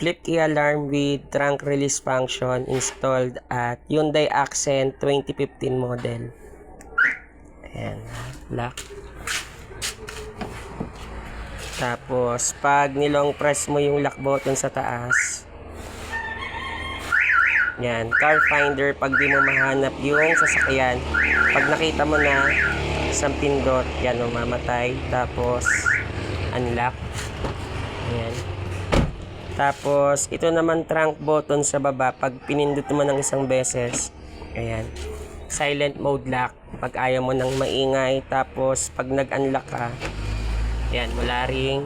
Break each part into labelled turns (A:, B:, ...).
A: flip key alarm with trunk release function installed at Hyundai Accent 2015 model. Ayan, lock. Tapos, pag nilong press mo yung lock button sa taas, yan, car finder, pag di mo mahanap yung sasakyan, pag nakita mo na isang pindot, yan, mamamatay. Tapos, unlock. Ayan. Tapos, ito naman trunk button sa baba, pag pinindot mo ng isang beses, ayan, silent mode lock, pag ayaw mo nang maingay. Tapos, pag nag-unlock ka, ayan, wala ring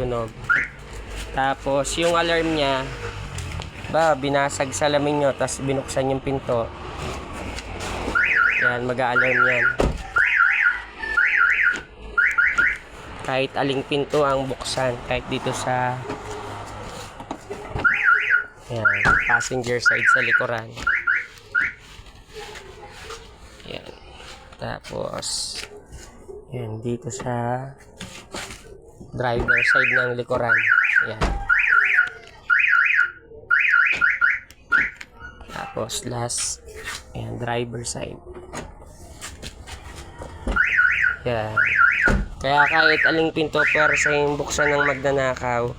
A: tunog. Tapos, yung alarm niya, binasag salamin nyo, tapos binuksan yung pinto, yan, mag-a-alarm yan. Kahit aling pinto ang buksan, kahit dito sa yan, passenger side sa likuran. Yan. Tapos, yan, dito sa driver side ng likuran. Yan. Tapos last, ayan, driver side. Yan. Kaya kahit aling pinto pero sa yung buksan ng magnanakaw,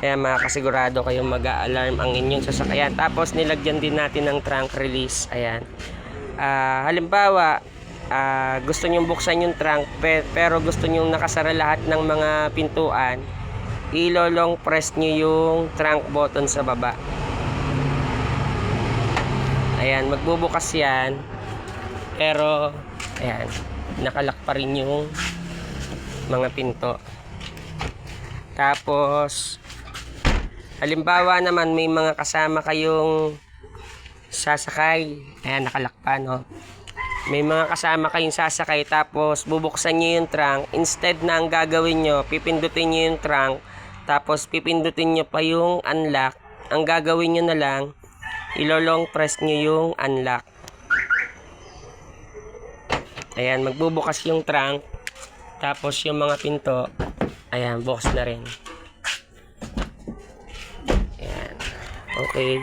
A: kaya makakasigurado kayong mag-a-alarm ang inyong sasakyan. Tapos nilagyan din natin ng trunk release. Ayan. Halimbawa, gusto nyong buksan yung trunk pero gusto nyong nakasara lahat ng mga pintuan, ilolong press nyo yung trunk button sa baba. Ayan, magbubukas yan. Pero, ayan, nakalak pa rin yung mga pinto. Tapos, halimbawa naman may mga kasama kayong sasakay. Ayan, nakalak pa, no? May mga kasama kayong sasakay, tapos bubuksan nyo yung trunk. Instead na ang gagawin nyo, pipindutin nyo yung trunk, tapos pipindutin nyo pa yung unlock. Ang gagawin nyo na lang, ilolong press nyo yung unlock. Ayan, magbubukas yung trunk. Tapos yung mga pinto, ayan, bukas na rin. Ayan, okay.